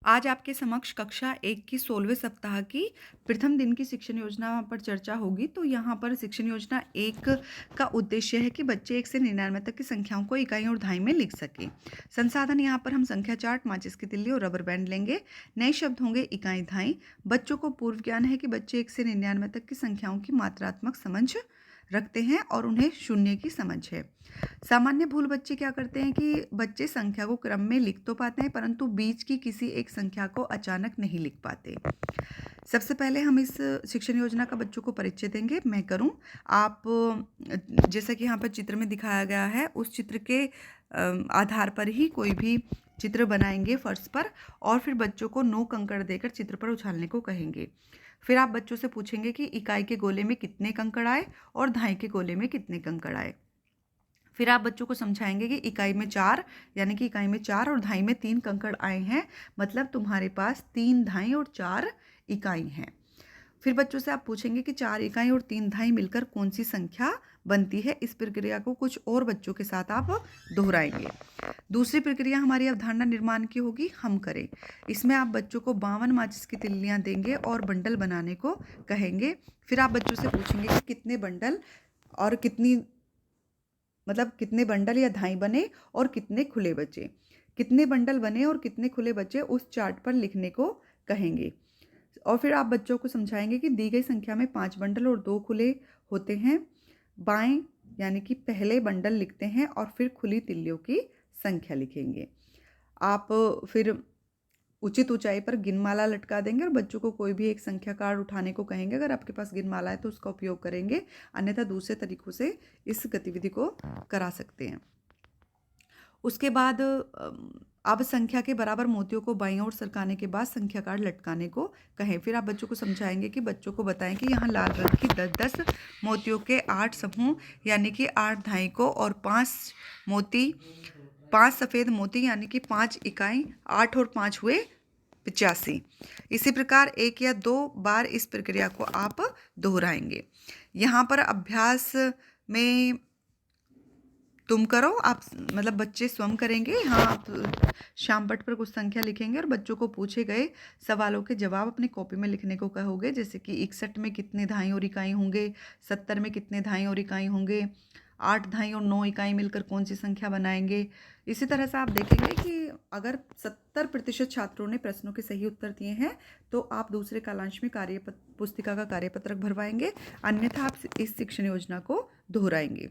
आज आपके समक्ष कक्षा 1 की 16वें सप्ताह की प्रथम दिन की शिक्षण योजना पर चर्चा होगी। तो यहाँ पर शिक्षण योजना 1 का उद्देश्य है कि बच्चे 1 से 99 तक की संख्याओं को इकाई और दहाई में लिख सकें। संसाधन यहाँ पर हम संख्या चार्ट, माचिस की तिल्ली और रबर बैंड लेंगे। नए शब्द होंगे इकाई, दहाई। बच्चों को पूर्व ज्ञान है कि बच्चे 1 से 99 तक की संख्याओं की मात्रात्मक समझ रखते हैं और उन्हें शून्य की समझ है। सामान्य भूल बच्चे क्या करते हैं कि बच्चे संख्या को क्रम में लिख तो पाते हैं, परंतु बीच की किसी एक संख्या को अचानक नहीं लिख पाते। सबसे पहले हम इस शिक्षण योजना का बच्चों को परिचय देंगे। मैं करूं, आप जैसा कि यहाँ पर चित्र में दिखाया गया है उस चित्र के आधार पर ही कोई भी चित्र बनाएंगे फर्श पर, और फिर बच्चों को 9 कंकड़ देकर चित्र पर उछालने को कहेंगे। फिर आप बच्चों से पूछेंगे कि इकाई के गोले में कितने कंकड़ आए और दहाई के गोले में कितने कंकड़ आए। फिर आप बच्चों को समझाएंगे कि इकाई में 4 यानी कि इकाई में 4 और दहाई में 3 कंकड़ आए हैं, मतलब तुम्हारे पास 3 दहाई और 4 इकाई हैं। फिर बच्चों से आप पूछेंगे कि 4 इकाई और 3 दहाई मिलकर कौन सी संख्या बनती है। इस प्रक्रिया को कुछ और बच्चों के साथ आप दोहराएंगे। दूसरी प्रक्रिया हमारी अवधारणा निर्माण की होगी, हम करें। इसमें आप बच्चों को 52 माचिस की तिल्लियाँ देंगे और बंडल बनाने को कहेंगे। फिर आप बच्चों से पूछेंगे कि कितने बंडल और कितने बंडल या दहाई बने और कितने खुले बचे। कितने बंडल बने और कितने खुले बचे उस चार्ट पर लिखने को कहेंगे। और फिर आप बच्चों को समझाएंगे कि दी गई संख्या में 5 बंडल और 2 खुले होते हैं। बाएं यानी कि पहले बंडल लिखते हैं और फिर खुली तिल्लियों की संख्या लिखेंगे। आप फिर उचित ऊंचाई पर गिनमाला लटका देंगे और बच्चों को कोई भी एक संख्या कार्ड उठाने को कहेंगे। अगर आपके पास गिनमाला है तो उसका उपयोग करेंगे, अन्यथा दूसरे तरीकों से इस गतिविधि को करा सकते हैं। उसके बाद अब संख्या के बराबर मोतियों को बाईं ओर सरकाने के बाद संख्या कार्ड लटकाने को कहें। फिर आप बच्चों को समझाएंगे कि बच्चों को बताएं कि यहाँ लाल रंग की 10-10 मोतियों के 8 समूह यानी कि 8 दहाई को और 5 सफ़ेद मोती यानी कि 5 इकाई, 8 और 5 हुए 85। इसी प्रकार 1 या 2 बार इस प्रक्रिया को आप दोहराएंगे। यहाँ पर अभ्यास में तुम करो, आप मतलब बच्चे स्वयं करेंगे। यहाँ आप शाम पट पर कुछ संख्या लिखेंगे और बच्चों को पूछे गए सवालों के जवाब अपनी कॉपी में लिखने को कहोगे। जैसे कि 61 में कितने दहाई और इकाई होंगे, 70 में कितने दहाई और इकाई होंगे, 8 दहाई और 9 इकाई मिलकर कौन सी संख्या बनाएंगे। इसी तरह से आप देखेंगे कि अगर 70% छात्रों ने प्रश्नों के सही उत्तर दिए हैं तो आप दूसरे कालांश में पुस्तिका का कार्यपत्रक भरवाएंगे, अन्यथा आप इस शिक्षण योजना को दोहराएंगे।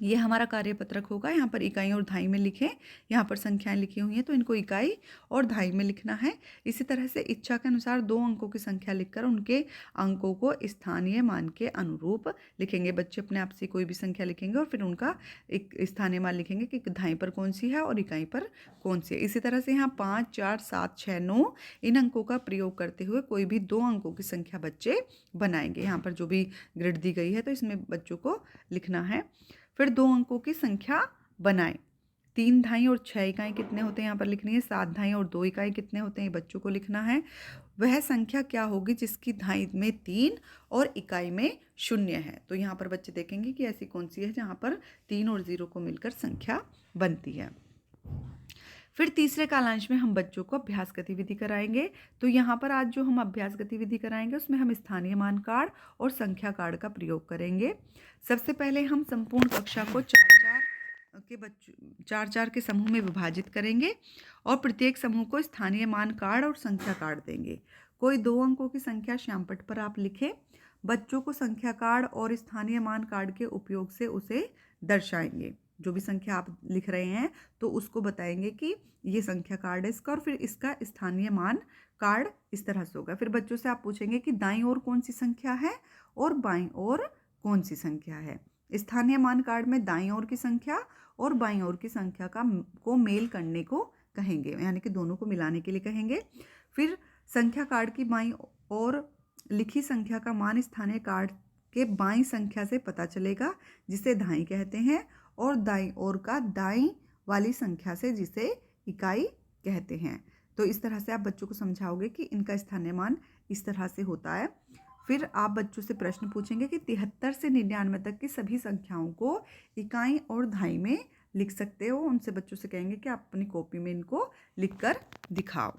ये हमारा कार्यपत्रक होगा। यहाँ पर इकाई और दहाई में लिखें। यहाँ पर संख्याएं लिखी हुई हैं तो इनको इकाई और दहाई में लिखना है। इसी तरह से इच्छा के अनुसार 2 अंकों की संख्या लिखकर उनके अंकों को स्थानीय मान के अनुरूप लिखेंगे। बच्चे अपने आप से कोई भी संख्या लिखेंगे और फिर उनका एक स्थानीय मान लिखेंगे कि दहाई पर कौन सी है और इकाई पर कौन सी है। इसी तरह से यहाँ 5, 4, 7, 6, 9 इन अंकों का प्रयोग करते हुए कोई भी 2 अंकों की संख्या बच्चे बनाएंगे। यहाँ पर जो भी ग्रिड दी गई है तो इसमें बच्चों को लिखना है। फिर 2 अंकों की संख्या बनाएं। 3 दहाई और 6 इकाई कितने होते हैं यहाँ पर लिखनी है। 7 दहाई और 2 इकाई कितने होते हैं ये बच्चों को लिखना है। वह संख्या क्या होगी जिसकी दहाई में 3 और इकाई में 0 है। तो यहाँ पर बच्चे देखेंगे कि ऐसी कौन सी है जहाँ पर 3 और 0 को मिलकर संख्या बनती है। फिर तीसरे कालांश में हम बच्चों को अभ्यास गतिविधि कराएंगे। तो यहाँ पर आज जो हम अभ्यास गतिविधि कराएंगे उसमें हम स्थानीय मान कार्ड और संख्या कार्ड का प्रयोग करेंगे। सबसे पहले हम संपूर्ण कक्षा को 4-4 के समूह में विभाजित करेंगे और प्रत्येक समूह को स्थानीय मान कार्ड और संख्या कार्ड देंगे। कोई 2 अंकों की संख्या श्यामपट्ट पर आप लिखें। बच्चों को संख्या कार्ड और स्थानीय मान कार्ड के उपयोग से उसे दर्शाएंगे। जो भी संख्या आप लिख रहे हैं तो उसको बताएंगे कि ये संख्या कार्ड है इसका और फिर इसका स्थानीय मान कार्ड इस तरह से होगा। फिर बच्चों से आप पूछेंगे कि दाईं ओर कौन सी संख्या है और बाईं ओर कौन सी संख्या है। स्थानीय मान कार्ड में दाईं ओर की संख्या और बाईं ओर की संख्या को मेल करने को कहेंगे, यानी कि दोनों को मिलाने के लिए कहेंगे। फिर संख्या कार्ड की बाईं ओर लिखी संख्या का मान स्थानीय कार्ड के बाईं संख्या से पता चलेगा जिसे दहाई कहते हैं, और दाईं ओर का दाईं वाली संख्या से जिसे इकाई कहते हैं। तो इस तरह से आप बच्चों को समझाओगे कि इनका स्थानीय मान इस तरह से होता है। फिर आप बच्चों से प्रश्न पूछेंगे कि 73 से 99 तक की सभी संख्याओं को इकाई और दहाई में लिख सकते हो। उनसे बच्चों से कहेंगे कि आप अपनी कॉपी में इनको लिखकर दिखाओ।